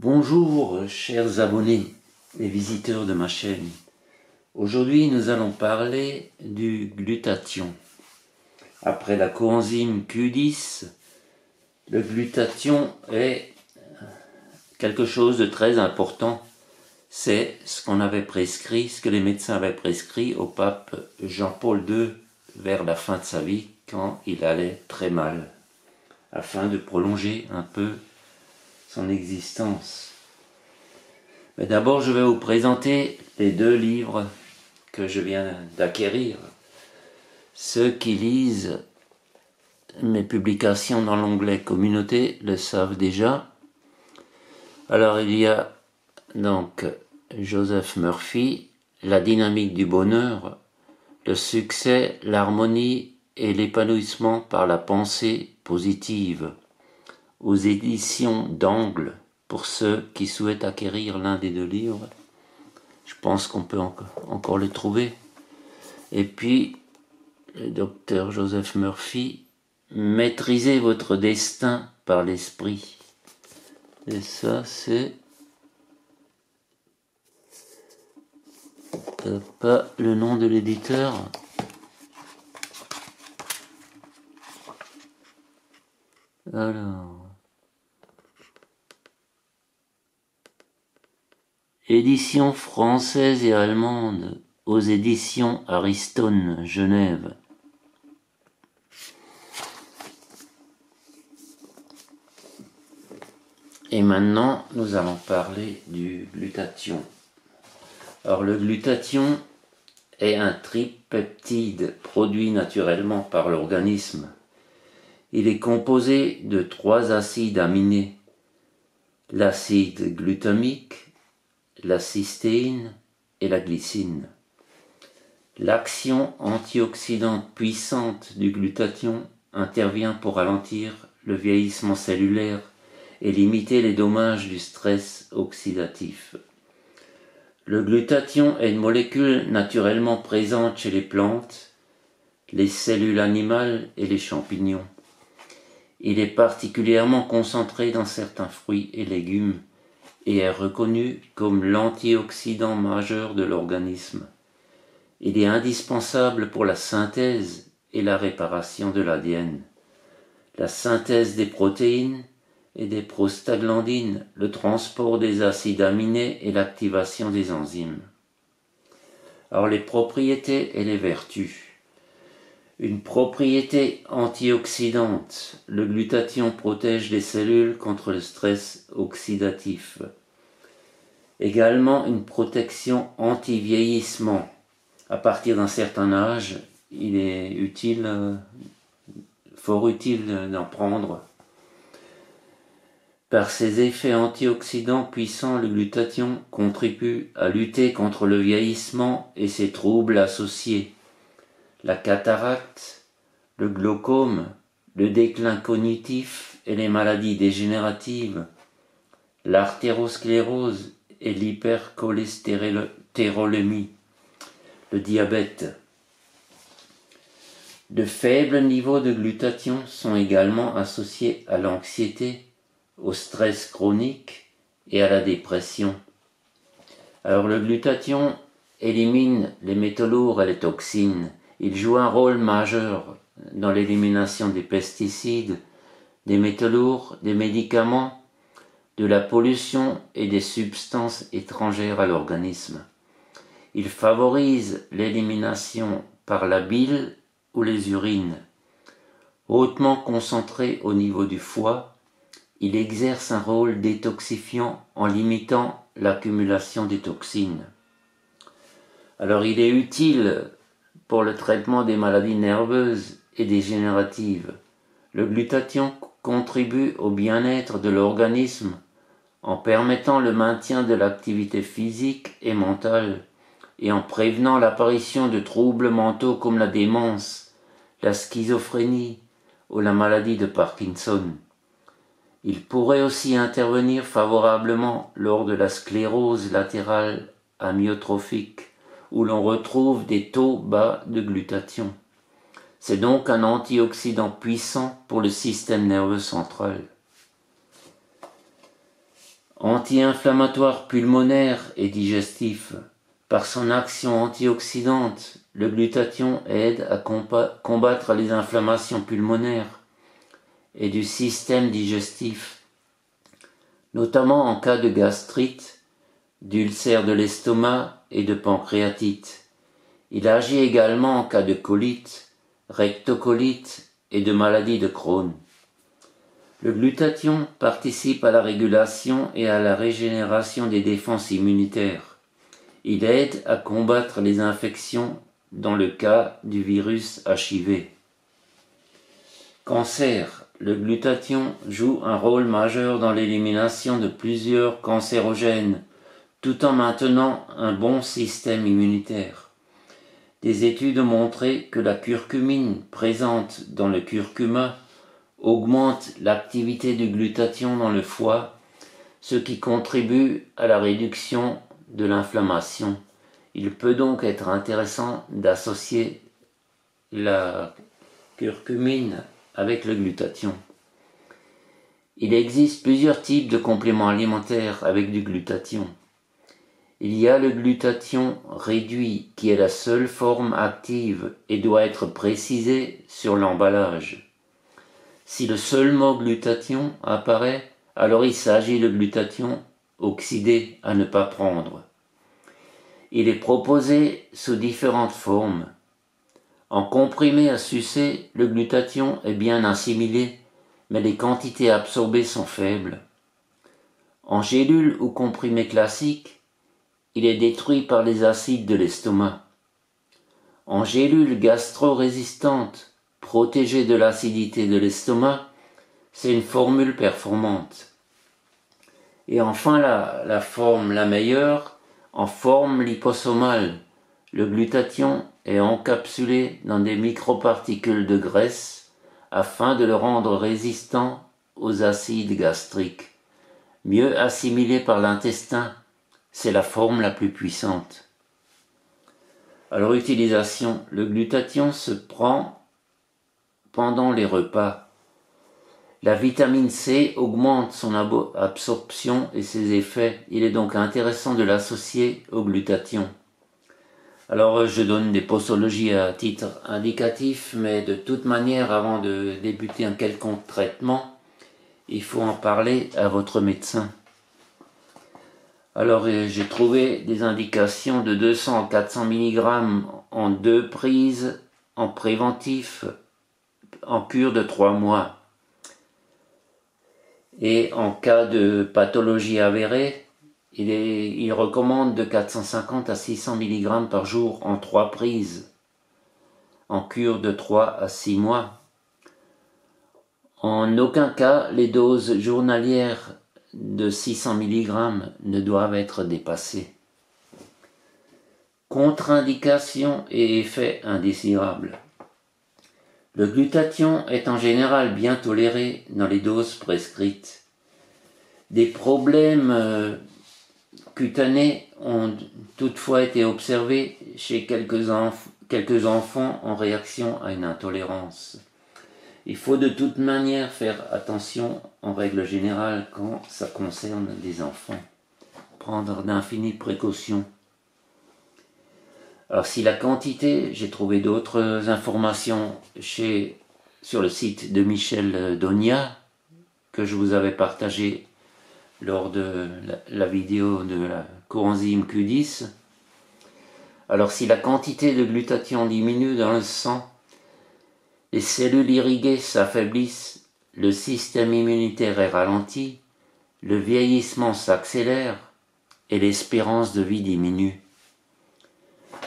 Bonjour chers abonnés et visiteurs de ma chaîne. Aujourd'hui nous allons parler du glutathion. Après la coenzyme Q10, le glutathion est quelque chose de très important. C'est ce qu'on avait prescrit, ce que les médecins avaient prescrit au pape Jean-Paul II vers la fin de sa vie quand il allait très mal, afin de prolonger un peu son existence. Mais d'abord, je vais vous présenter les deux livres que je viens d'acquérir. Ceux qui lisent mes publications dans l'onglet Communauté le savent déjà. Alors, il y a donc Joseph Murphy, La dynamique du bonheur, le succès, l'harmonie et l'épanouissement par la pensée positive, aux éditions d'Angle. Pour ceux qui souhaitent acquérir l'un des deux livres, je pense qu'on peut encore les trouver. Et puis, le docteur Joseph Murphy, Maîtrisez votre destin par l'esprit. Et ça, c'est pas le nom de l'éditeur. Alors... Éditions françaises et allemandes aux éditions Ariston, Genève. Et maintenant, nous allons parler du glutathion. Alors, le glutathion est un tripeptide produit naturellement par l'organisme. Il est composé de 3 acides aminés, l'acide glutamique, la cystéine et la glycine. L'action antioxydante puissante du glutathion intervient pour ralentir le vieillissement cellulaire et limiter les dommages du stress oxydatif. Le glutathion est une molécule naturellement présente chez les plantes, les cellules animales et les champignons. Il est particulièrement concentré dans certains fruits et légumes et est reconnu comme l'antioxydant majeur de l'organisme. Il est indispensable pour la synthèse et la réparation de l'ADN, la synthèse des protéines et des prostaglandines, le transport des acides aminés et l'activation des enzymes. Alors les propriétés et les vertus. Une propriété antioxydante. Le glutathion protège les cellules contre le stress oxydatif. Également une protection anti-vieillissement. À partir d'un certain âge, il est fort utile d'en prendre. Par ses effets antioxydants puissants, le glutathion contribue à lutter contre le vieillissement et ses troubles associés. La cataracte, le glaucome, le déclin cognitif et les maladies dégénératives, l'artérosclérose et l'hypercholestérolémie, le diabète. De faibles niveaux de glutathion sont également associés à l'anxiété, au stress chronique et à la dépression. Alors le glutathion élimine les métaux lourds et les toxines. Il joue un rôle majeur dans l'élimination des pesticides, des métaux lourds, des médicaments, de la pollution et des substances étrangères à l'organisme. Il favorise l'élimination par la bile ou les urines. Hautement concentré au niveau du foie, il exerce un rôle détoxifiant en limitant l'accumulation des toxines. Alors il est utile pour le traitement des maladies nerveuses et dégénératives. Le glutathion contribue au bien-être de l'organisme en permettant le maintien de l'activité physique et mentale et en prévenant l'apparition de troubles mentaux comme la démence, la schizophrénie ou la maladie de Parkinson. Il pourrait aussi intervenir favorablement lors de la sclérose latérale amyotrophique, où l'on retrouve des taux bas de glutathion. C'est donc un antioxydant puissant pour le système nerveux central. Anti-inflammatoire pulmonaire et digestif. Par son action antioxydante, le glutathion aide à combattre les inflammations pulmonaires et du système digestif, notamment en cas de gastrite, d'ulcère de l'estomac et de pancréatite. Il agit également en cas de colite, rectocolite et de maladie de Crohn. Le glutathion participe à la régulation et à la régénération des défenses immunitaires. Il aide à combattre les infections dans le cas du virus HIV. Cancer. Le glutathion joue un rôle majeur dans l'élimination de plusieurs cancérogènes, tout en maintenant un bon système immunitaire. Des études ont montré que la curcumine présente dans le curcuma augmente l'activité du glutathion dans le foie, ce qui contribue à la réduction de l'inflammation. Il peut donc être intéressant d'associer la curcumine avec le glutathion. Il existe plusieurs types de compléments alimentaires avec du glutathion. Il y a le glutathion réduit qui est la seule forme active et doit être précisé sur l'emballage. Si le seul mot glutathion apparaît, alors il s'agit de glutathion oxydé à ne pas prendre. Il est proposé sous différentes formes. En comprimé à sucer, le glutathion est bien assimilé, mais les quantités absorbées sont faibles. En gélule ou comprimé classique, il est détruit par les acides de l'estomac. En gélule gastro-résistante, protégée de l'acidité de l'estomac, c'est une formule performante. Et enfin la forme la meilleure, en forme liposomale, le glutathion est encapsulé dans des microparticules de graisse afin de le rendre résistant aux acides gastriques. Mieux assimilé par l'intestin, c'est la forme la plus puissante. Alors utilisation, le glutathion se prend pendant les repas. La vitamine C augmente son absorption et ses effets. Il est donc intéressant de l'associer au glutathion. Alors je donne des posologies à titre indicatif, mais de toute manière, avant de débuter un quelconque traitement, il faut en parler à votre médecin. Alors j'ai trouvé des indications de 200 à 400 mg en 2 prises en préventif en cure de 3 mois. Et en cas de pathologie avérée, il recommande de 450 à 600 mg par jour en 3 prises, en cure de 3 à 6 mois. En aucun cas, les doses journalières de 600 mg ne doivent être dépassées. Contre-indications et effets indésirables. Le glutathion est en général bien toléré dans les doses prescrites. Des problèmes cutanés ont toutefois été observés chez quelques enfants en réaction à une intolérance. Il faut de toute manière faire attention en règle générale quand ça concerne des enfants. Prendre d'infinies précautions. Alors si la quantité, j'ai trouvé d'autres informations sur le site de Michel Donia que je vous avais partagé lors de la vidéo de la coenzyme Q10. Alors si la quantité de glutathion diminue dans le sang, les cellules irriguées s'affaiblissent, le système immunitaire est ralenti, le vieillissement s'accélère et l'espérance de vie diminue.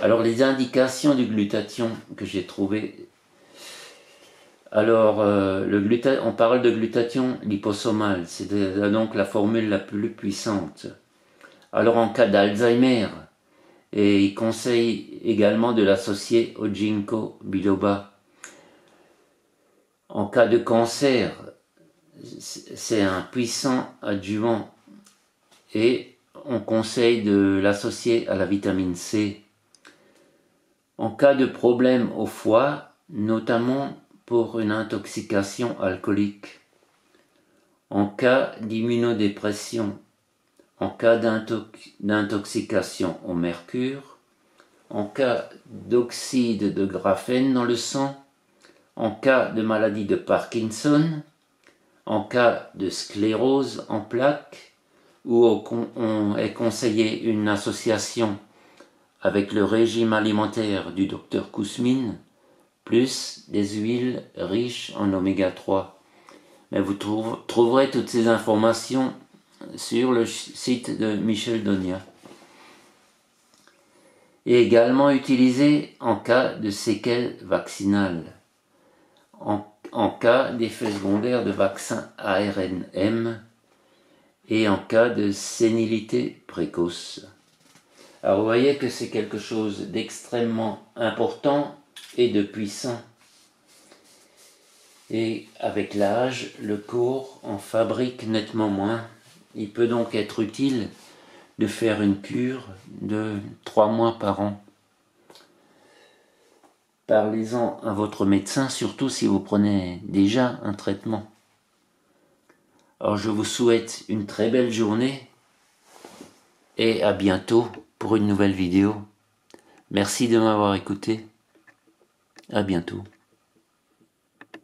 Alors les indications du glutathion que j'ai trouvées. Alors on parle de glutathion liposomal, c'est donc la formule la plus puissante. Alors en cas d'Alzheimer, et il conseille également de l'associer au ginkgo biloba. En cas de cancer, c'est un puissant adjuvant et on conseille de l'associer à la vitamine C. En cas de problème au foie, notamment pour une intoxication alcoolique. En cas d'immunodépression, en cas d'intoxication au mercure, en cas d'oxyde de graphène dans le sang, en cas de maladie de Parkinson, en cas de sclérose en plaques, où on est conseillé une association avec le régime alimentaire du docteur Kousmine, plus des huiles riches en oméga 3. Mais vous trouverez toutes ces informations sur le site de Michel Donia. Et également utilisé en cas de séquelles vaccinales, en cas d'effet secondaire de vaccin ARNM et en cas de sénilité précoce. Alors vous voyez que c'est quelque chose d'extrêmement important et de puissant. Et avec l'âge, le corps en fabrique nettement moins. Il peut donc être utile de faire une cure de 3 mois par an. Parlez-en à votre médecin, surtout si vous prenez déjà un traitement. Alors je vous souhaite une très belle journée et à bientôt pour une nouvelle vidéo. Merci de m'avoir écouté. À bientôt.